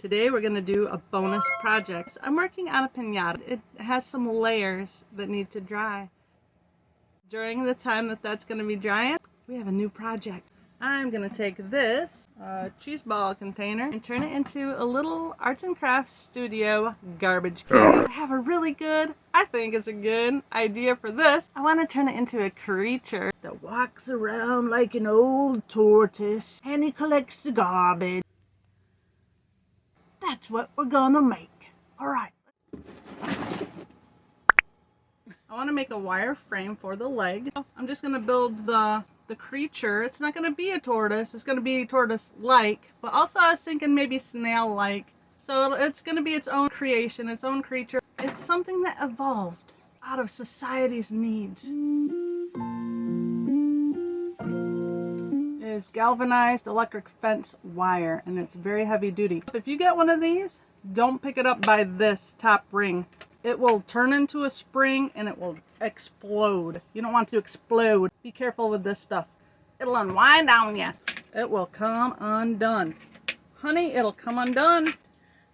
Today we're going to do a bonus project. I'm working on a piñata. It has some layers that need to dry. During the time that that's going to be drying, we have a new project. I'm going to take this cheese ball container and turn it into a little arts and crafts studio garbage can. I have a really good, I think it's a good idea for this. I want to turn it into a creature that walks around like an old tortoise and he collects the garbage. That's what we're gonna make. All right. I want to make a wire frame for the leg. I'm just gonna build the creature. It's not gonna be a tortoise. It's gonna be tortoise-like, but also I was thinking maybe snail-like. So it's gonna be its own creation, its own creature. It's something that evolved out of society's needs. It is galvanized electric fence wire, and it's very heavy duty. If you get one of these, don't pick it up by this top ring. It will turn into a spring and it will explode. You don't want to explode. Be careful with this stuff. It'll unwind on you. It will come undone. Honey, it'll come undone.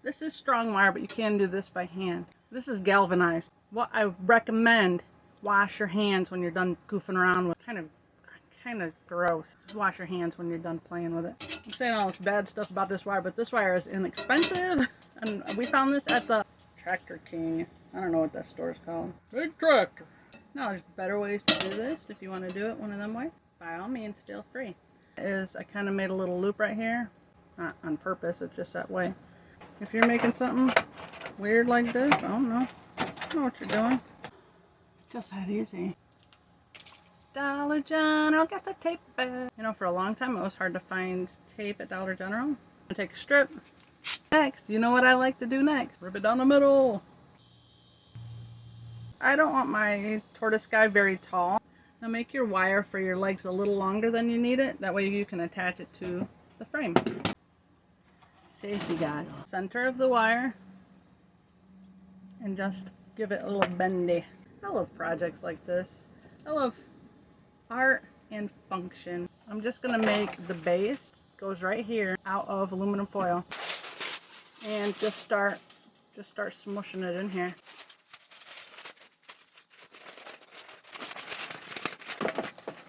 This is strong wire, but you can do this by hand. This is galvanized. What I recommend, wash your hands when you're done goofing around with kind of gross. Just wash your hands when you're done playing with it. I'm saying all this bad stuff about this wire, but this wire is inexpensive. And we found this at the Tractor King. I don't know what that store is called. Big Tractor. No, there's better ways to do this if you want to do it one of them ways. By all means, feel free. I kind of made a little loop right here. Not on purpose, it's just that way. If you're making something weird like this, I don't know. I don't know what you're doing. It's just that easy. Dollar General, got the tape back. You know, for a long time it was hard to find tape at Dollar General. Take a strip. Next, you know what I like to do next? Rip it down the middle. I don't want my tortoise guy very tall. Now make your wire for your legs a little longer than you need it. That way you can attach it to the frame. Safety guide. Center of the wire. And just give it a little bendy. I love projects like this. I love art and function. I'm just gonna make the base, goes right here, out of aluminum foil, and just start smushing it in here.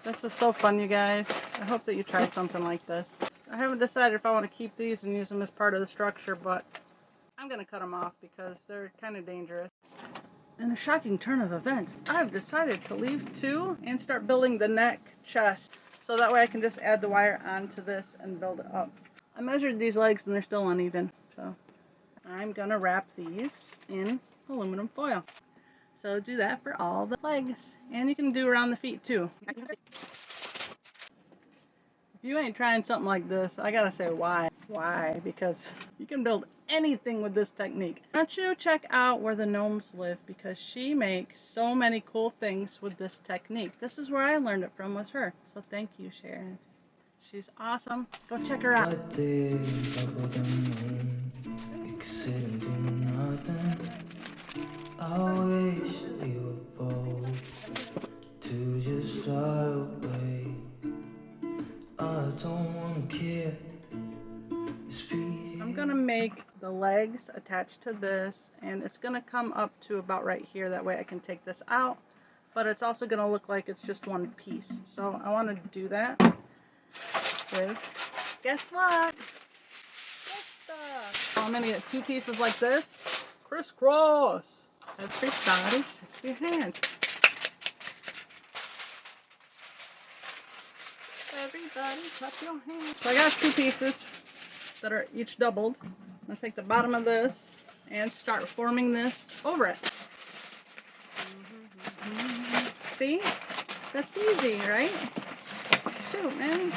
This is so fun, you guys. I hope that you try something like this. I haven't decided if I want to keep these and use them as part of the structure, but I'm gonna cut them off because they're kind of dangerous. In a shocking turn of events, I've decided to leave two and start building the neck chest. So that way I can just add the wire onto this and build it up. I measured these legs and they're still uneven. So I'm gonna wrap these in aluminum foil. So do that for all the legs. And you can do around the feet too. If you ain't trying something like this, I gotta say why. Why? Because you can build anything with this technique. Why don't you check out Where the Gnomes Live, because she makes so many cool things with this technique. This is where I learned it from, was her. So thank you, Sharon. She's awesome. Go check her out. I wish we were bold to just fly away. I don't wanna care. I'm gonna make the legs attached to this, and it's gonna come up to about right here. That way I can take this out, but it's also gonna look like it's just one piece. So I want to do that with, guess what? This stuff. I'm gonna get two pieces like this, crisscross. Everybody, touch your hands. Everybody, touch your hands. So I got two pieces that are each doubled. I'm going to take the bottom of this and start forming this over it. See? That's easy, right? Shoot, man.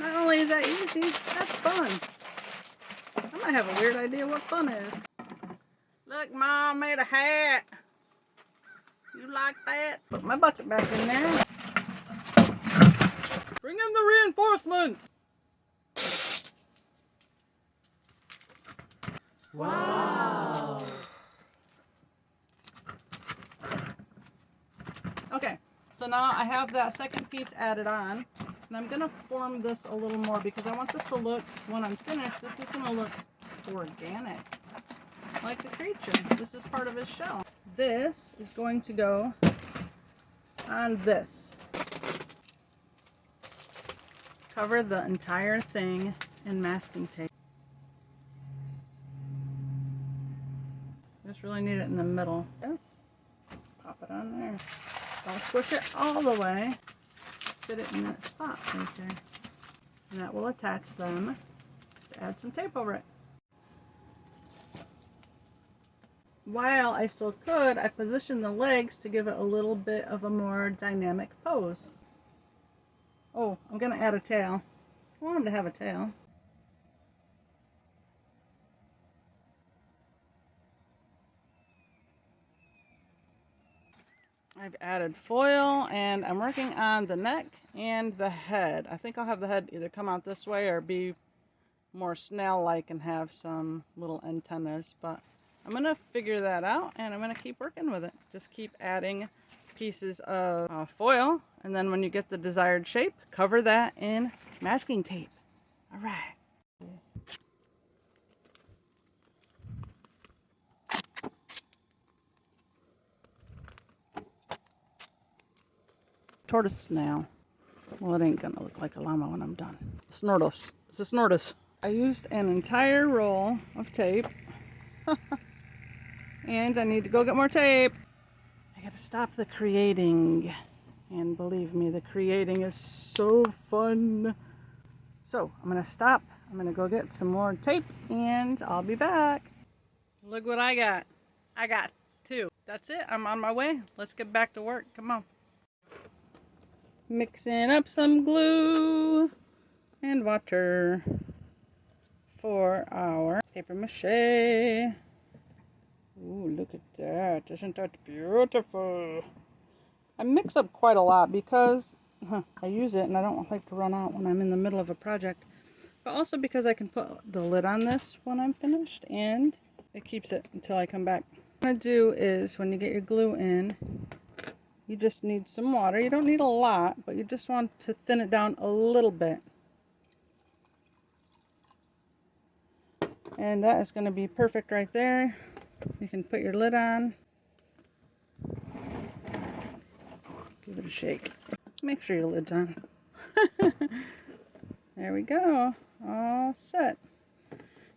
Not only is that easy, that's fun. I might have a weird idea what fun is. Look, Mom made a hat. You like that? Put my bucket back in there. Bring in the reinforcements. Wow. Okay, so now I have that second piece added on. And I'm gonna form this a little more because I want this to look, when I'm finished, this is gonna look organic. Like the creature. This is part of his shell. This is going to go on this. Cover the entire thing in masking tape. Just really need it in the middle. Yes. Pop it on there. Don't squish it all the way. Fit it in that spot right there. And that will attach them. Just add some tape over it. While I still could, I positioned the legs to give it a little bit of a more dynamic pose. Oh, I'm going to add a tail. I want him to have a tail. I've added foil and I'm working on the neck and the head. I think I'll have the head either come out this way or be more snail-like and have some little antennas, but I'm going to figure that out and I'm going to keep working with it. Just keep adding pieces of foil, and then when you get the desired shape, cover that in masking tape. All right. Tortoise snail. Well, it ain't gonna look like a llama when I'm done. Snortoise. It's a Snortoise. I used an entire roll of tape. And I need to go get more tape. I gotta stop the creating. And believe me, the creating is so fun. So I'm gonna stop. I'm gonna go get some more tape and I'll be back. Look what I got. I got 2. That's it. I'm on my way. Let's get back to work. Come on. Mixing up some glue and water for our paper mache. Ooh, look at that. Isn't that beautiful? I mix up quite a lot because I use it and I don't like to run out when I'm in the middle of a project. But also because I can put the lid on this when I'm finished and it keeps it until I come back. What I'm going to do is when you get your glue in, you just need some water. You don't need a lot, but you just want to thin it down a little bit. And that is going to be perfect right there. You can put your lid on. Give it a shake. Make sure your lid's on. There we go. All set.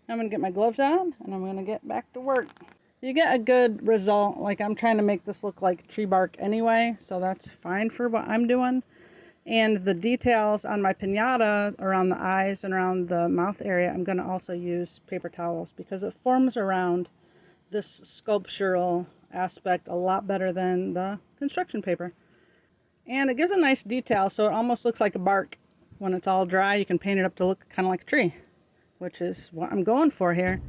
I'm going to get my gloves on and I'm going to get back to work. You get a good result. Like, I'm trying to make this look like tree bark anyway, so that's fine for what I'm doing. And the details on my piñata around the eyes and around the mouth area, I'm going to also use paper towels because it forms around this sculptural aspect a lot better than the construction paper. And it gives a nice detail, so it almost looks like a bark. When it's all dry, you can paint it up to look kind of like a tree, which is what I'm going for here.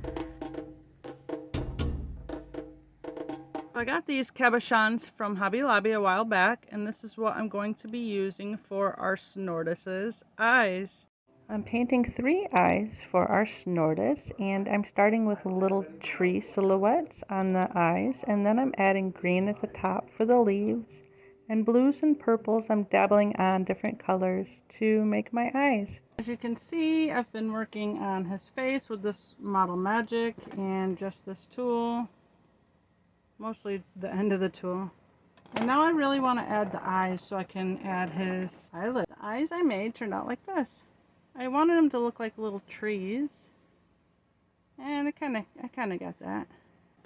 I got these cabuchons from Hobby Lobby a while back, and this is what I'm going to be using for our Snortoise's eyes. I'm painting 3 eyes for our Snortoise, and I'm starting with little tree silhouettes on the eyes, and then I'm adding green at the top for the leaves, and blues and purples I'm dabbling on different colors to make my eyes. As you can see, I've been working on his face with this Model Magic and just this tool. Mostly the end of the tool. And now I really want to add the eyes so I can add his eyelid. The eyes I made turned out like this. I wanted them to look like little trees. And I kind of got that.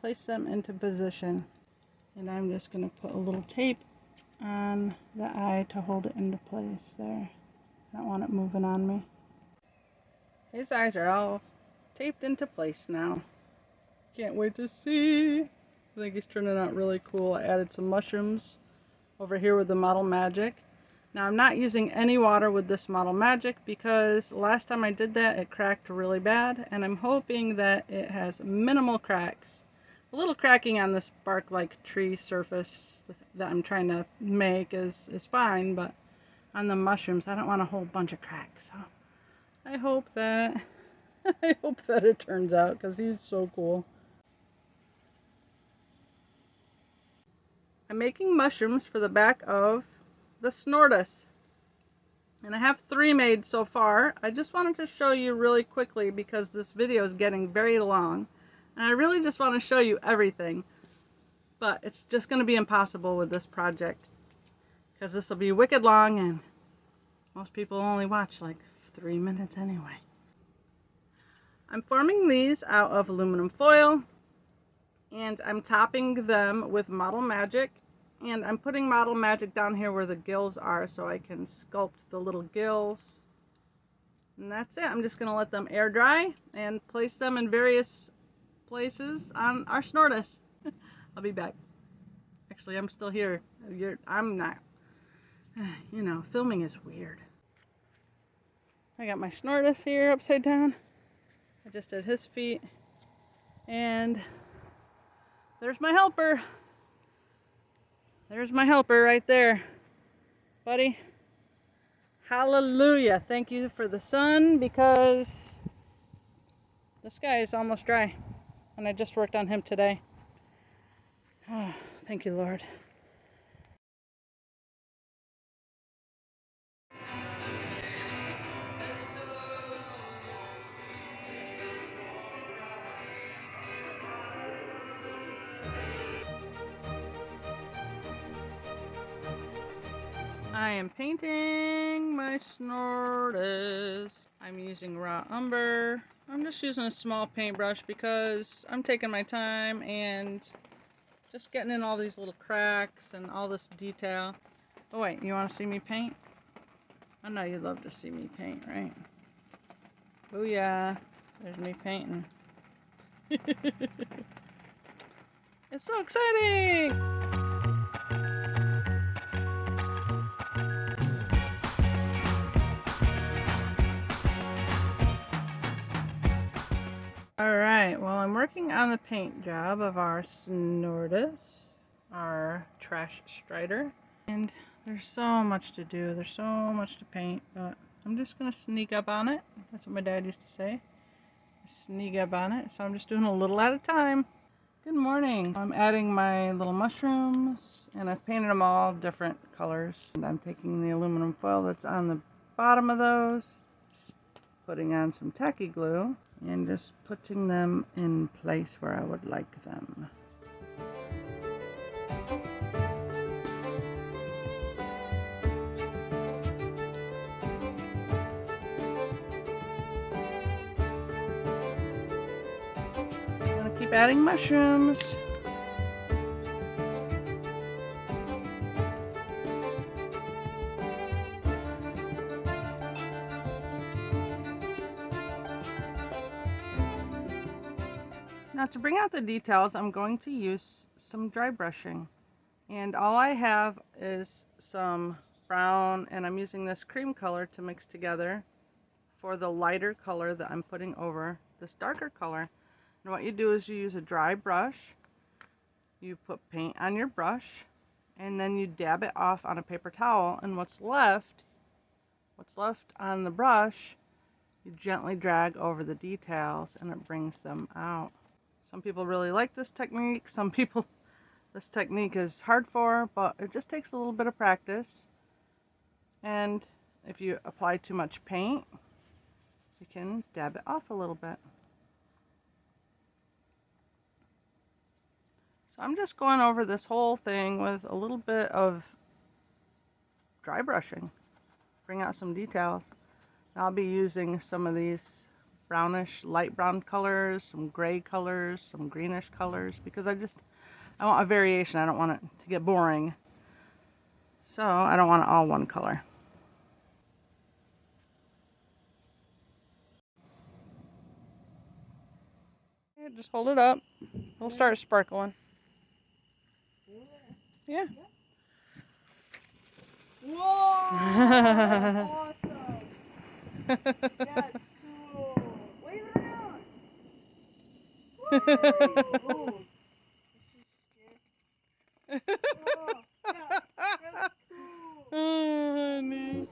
Place them into position. And I'm just going to put a little tape on the eye to hold it into place there. I don't want it moving on me. His eyes are all taped into place now. Can't wait to see. I think he's turning out really cool. I added some mushrooms over here with the Model Magic. Now I'm not using any water with this Model Magic because last time I did that it cracked really bad, and I'm hoping that it has minimal cracks. A little cracking on this bark-like tree surface that I'm trying to make is fine, but on the mushrooms I don't want a whole bunch of cracks. So I hope that it turns out because he's so cool. I'm making mushrooms for the back of the Snortoise. And I have 3 made so far. I just wanted to show you really quickly because this video is getting very long. And I really just want to show you everything. But it's just going to be impossible with this project. Because this will be wicked long and most people only watch like 3 minutes anyway. I'm forming these out of aluminum foil. And I'm topping them with Model Magic. And I'm putting Model Magic down here where the gills are so I can sculpt the little gills. And that's it. I'm just going to let them air dry and place them in various places on our Snortoise. I'll be back. Actually, I'm still here. I'm not. You know, filming is weird. I got my Snortoise here upside down. I just did his feet. And there's my helper. There's my helper right there. Buddy. Hallelujah. Thank you for the sun because the sky is almost dry. And I just worked on him today. Oh, thank you, Lord. I am painting my Snortoise. I'm using raw umber. I'm just using a small paintbrush because I'm taking my time and just getting in all these little cracks and all this detail. Oh wait, you want to see me paint? I know you'd love to see me paint, right? Booyah. There's me painting. It's so exciting! Alright, well I'm working on the paint job of our Snortoise, our trash strider. And there's so much to do, there's so much to paint, but I'm just going to sneak up on it. That's what my dad used to say. Sneak up on it, so I'm just doing a little at a time. Good morning. I'm adding my little mushrooms, and I've painted them all different colors. And I'm taking the aluminum foil that's on the bottom of those, putting on some tacky glue, and just putting them in place where I would like them. I'm gonna keep adding mushrooms. Now to bring out the details, I'm going to use some dry brushing. And all I have is some brown, and I'm using this cream color to mix together for the lighter color that I'm putting over this darker color. And what you do is you use a dry brush, you put paint on your brush, and then you dab it off on a paper towel, and what's left on the brush, you gently drag over the details and it brings them out. Some people really like this technique, some people this technique is hard for, but it just takes a little bit of practice. And if you apply too much paint, you can dab it off a little bit. So I'm just going over this whole thing with a little bit of dry brushing. Bring out some details. I'll be using some of these brownish, light brown colors, some gray colors, some greenish colors, because I want a variation. I don't want it to get boring. So I don't want it all one color. Okay, just hold it up. It'll start sparkling. Yeah. Whoa! That's awesome! That's cool! Wave it around! Woo! Oh, this is scary. Oh, yeah, that's cool! Oh, honey.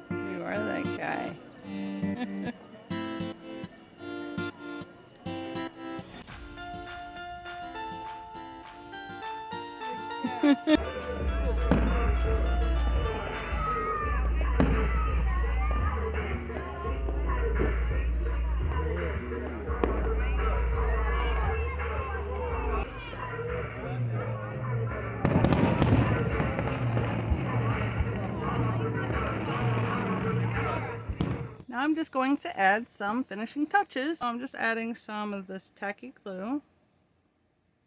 You are that guy. Now I'm just going to add some finishing touches. I'm just adding some of this tacky glue.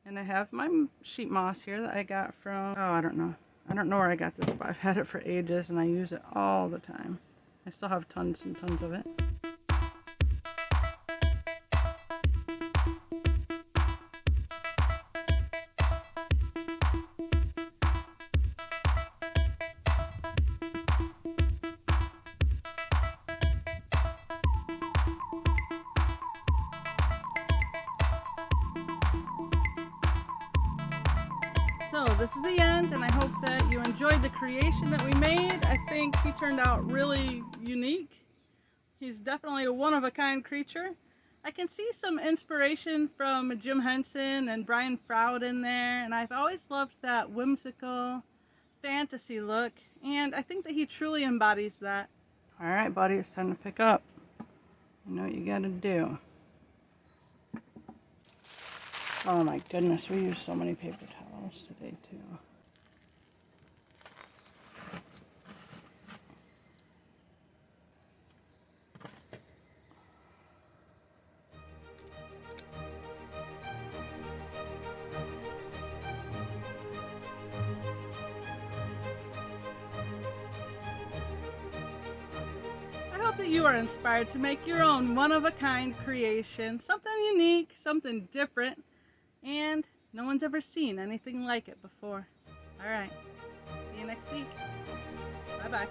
And I have my sheet moss here that I got from, oh, I don't know. I don't know where I got this, but I've had it for ages and I use it all the time. I still have tons and tons of it. So this is the end, and I hope that you enjoyed the creation that we made. I think he turned out really unique. He's definitely a one-of-a-kind creature. I can see some inspiration from Jim Henson and Brian Froud in there, and I've always loved that whimsical fantasy look, and I think that he truly embodies that. Alright buddy, it's time to pick up. You know what you gotta do. Oh my goodness, we use so many paper towels today too. I hope that you are inspired to make your own one-of-a-kind creation, something unique, something different, and no one's ever seen anything like it before. Alright, see you next week. Bye-bye.